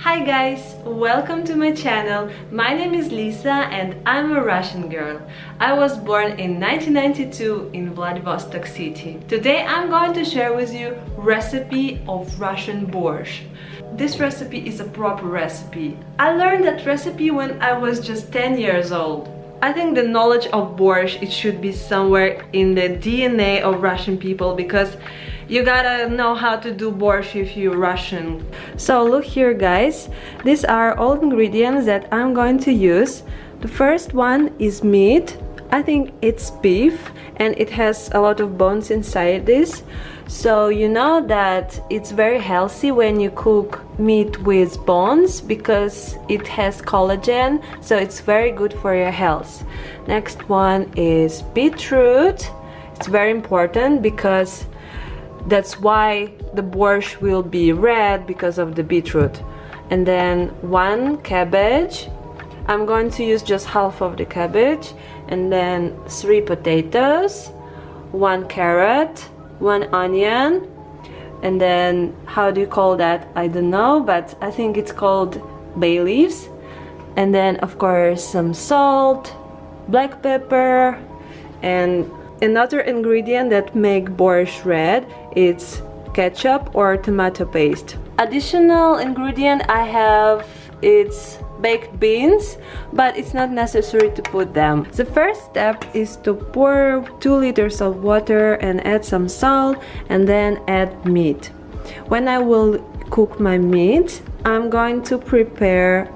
Hi guys, welcome to my channel. My name is Lisa and I'm a Russian girl. I was born in 1992 in Vladivostok city. Today I'm going to share with you recipe of Russian borscht. This recipe is a proper recipe. I learned that recipe when I was just 10 years old. I think the knowledge of borscht, it should be somewhere in the DNA of Russian people, because you gotta know how to do borscht if you're Russian. So look here guys, these are all ingredients that I'm going to use. The first one is meat. I think it's beef and it has a lot of bones inside this. So you know that it's very healthy when you cook meat with bones because it has collagen, so it's very good for your health. Next one is beetroot. It's very important because that's why the borscht will be red, because of the beetroot. And then one cabbage. I'm going to use just half of the cabbage. And then 3 potatoes, 1 carrot, 1 onion, and then how do you call that? I don't know, but I think it's called bay leaves. And then of course some salt, black pepper, and another ingredient that make borscht red, it's ketchup or tomato paste. Additional ingredient I have, it's baked beans, but it's not necessary to put them. The first step is to pour 2 liters of water and add some salt and then add meat. When I will cook my meat, I'm going to prepare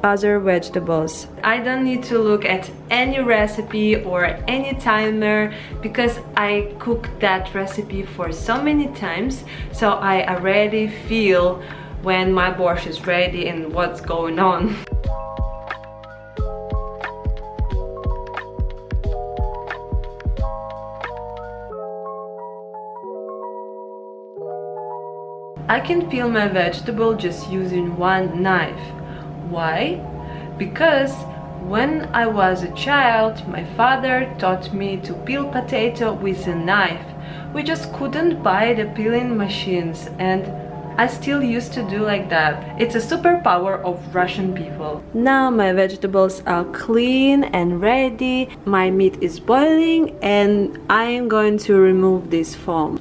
other vegetables. I don't need to look at any recipe or any timer because I cooked that recipe for so many times, so I already feel when my borscht is ready and what's going on. I can peel my vegetable just using one knife. Why? Because when I was a child, my father taught me to peel potato with a knife. We just couldn't buy the peeling machines, and I still used to do like that. It's a superpower of Russian people. Now my vegetables are clean and ready. My meat is boiling and I am going to remove this foam.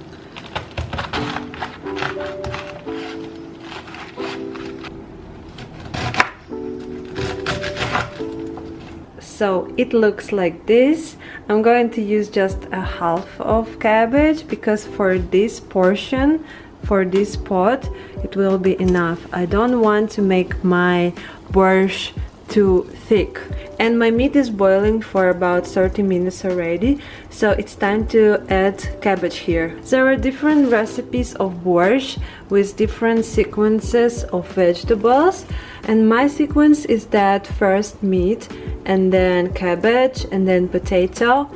So it looks like this. I'm going to use just a half of cabbage because for this portion, for this pot, it will be enough. I don't want to make my borscht too thick. And my meat is boiling for about 30 minutes already, so it's time to add cabbage here. There are different recipes of borscht with different sequences of vegetables, and my sequence is that first meat and then cabbage and then potato,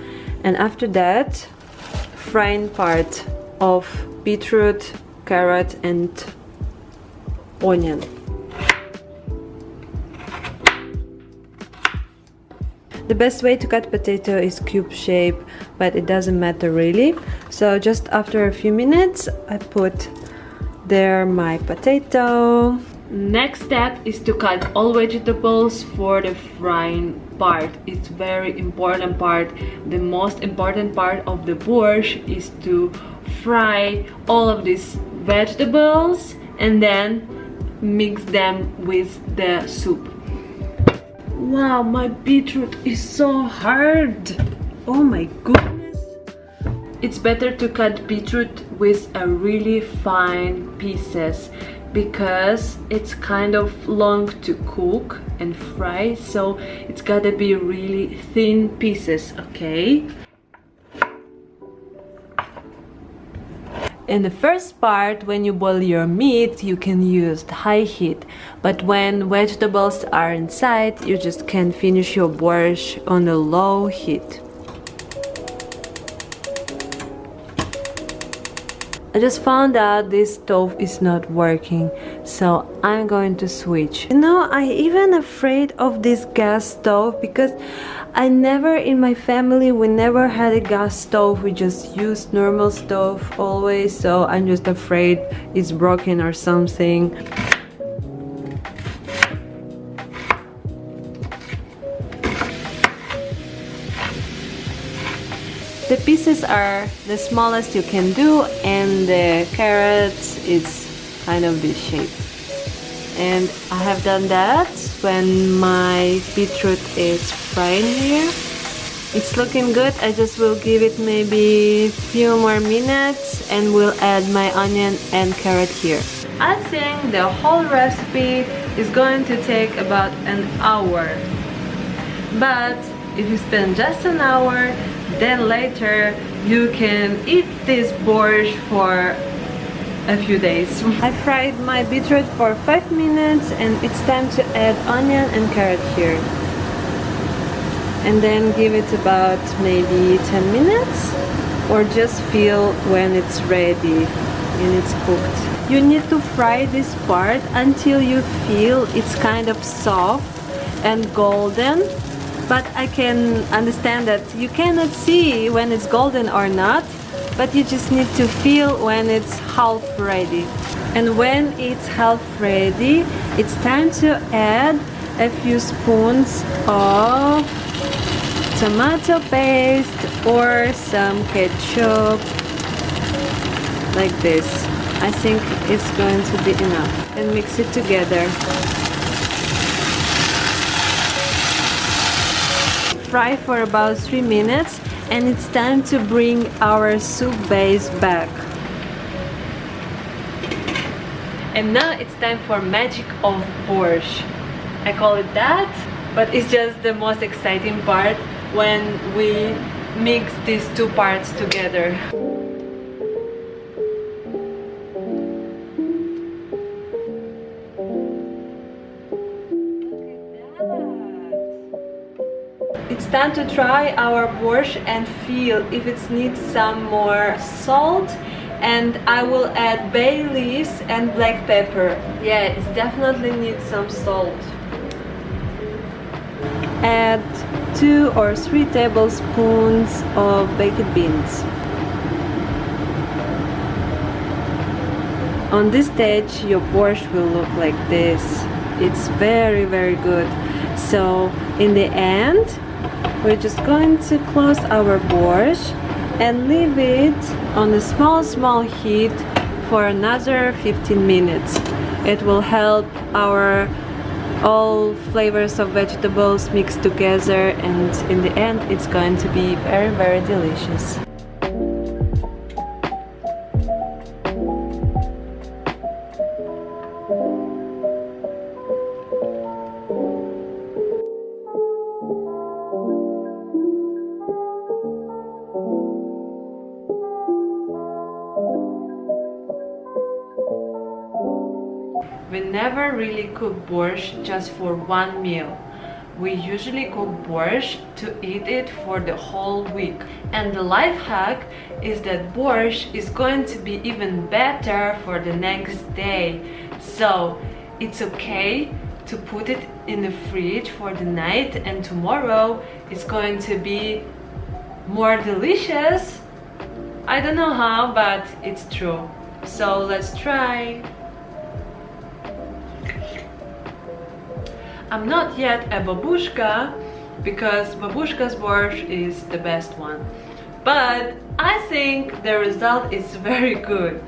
and after that frying part of beetroot, carrot and onion. The best way to cut potato is cube shape, but it doesn't matter really. So just after a few minutes I put there my potato. Next step is to cut all vegetables for the frying part. It's very important part. The most important part of the borscht is to fry all of these vegetables and then mix them with the soup. Wow, my beetroot is so hard. Oh my goodness. It's better to cut beetroot with a really fine pieces because it's kind of long to cook and fry, so it's gotta be really thin pieces, okay? In the first part, when you boil your meat, you can use high heat, but when vegetables are inside, you just can finish your borscht on a low heat. I just found out this stove is not working, so I'm going to switch. You know, I'm even afraid of this gas stove because I never, in my family, we never had a gas stove. We just used normal stove always, so I'm just afraid it's broken or something. The pieces are the smallest you can do, and the carrots is kind of this shape. And I have done that when my beetroot is frying here. It's looking good. I just will give it maybe a few more minutes and we'll add my onion and carrot here. I think the whole recipe is going to take about an hour. But if you spend just an hour, then later you can eat this borscht for a few days. I fried my beetroot for 5 minutes and it's time to add onion and carrot here. And then give it about maybe 10 minutes or just feel when it's ready and it's cooked. You need to fry this part until you feel it's kind of soft and golden. But I can understand that you cannot see when it's golden or not, but you just need to feel when it's half ready. And when it's half ready, it's time to add a few spoons of tomato paste or some ketchup, like this. I think it's going to be enough. And mix it together. Fry for about 3 minutes, and it's time to bring our soup base back. And now it's time for magic of borscht. I call it that, but it's just the most exciting part when we mix these two parts together. It's time to try our borscht and feel if it needs some more salt, and I will add bay leaves and black pepper. Yeah, it definitely needs some salt. Add 2 or 3 tablespoons of baked beans. On this stage your borscht will look like this. It's very good. So in the end, we're just going to close our borscht and leave it on a small heat for another 15 minutes. It will help our all flavors of vegetables mix together, and in the end it's going to be very delicious. We never really cook borscht just for one meal. We usually cook borscht to eat it for the whole week. And the life hack is that borscht is going to be even better for the next day. So it's okay to put it in the fridge for the night, and tomorrow it's going to be more delicious. I don't know how, but it's true. So let's try. I'm not yet a babushka because babushka's borscht is the best one, but I think the result is very good.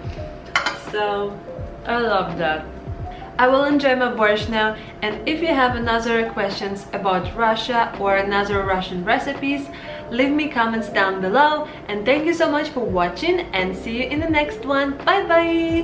So I love that. I will enjoy my borscht now, and if you have another questions about Russia or another Russian recipes, leave me comments down below, and thank you so much for watching, and see you in the next one. Bye bye.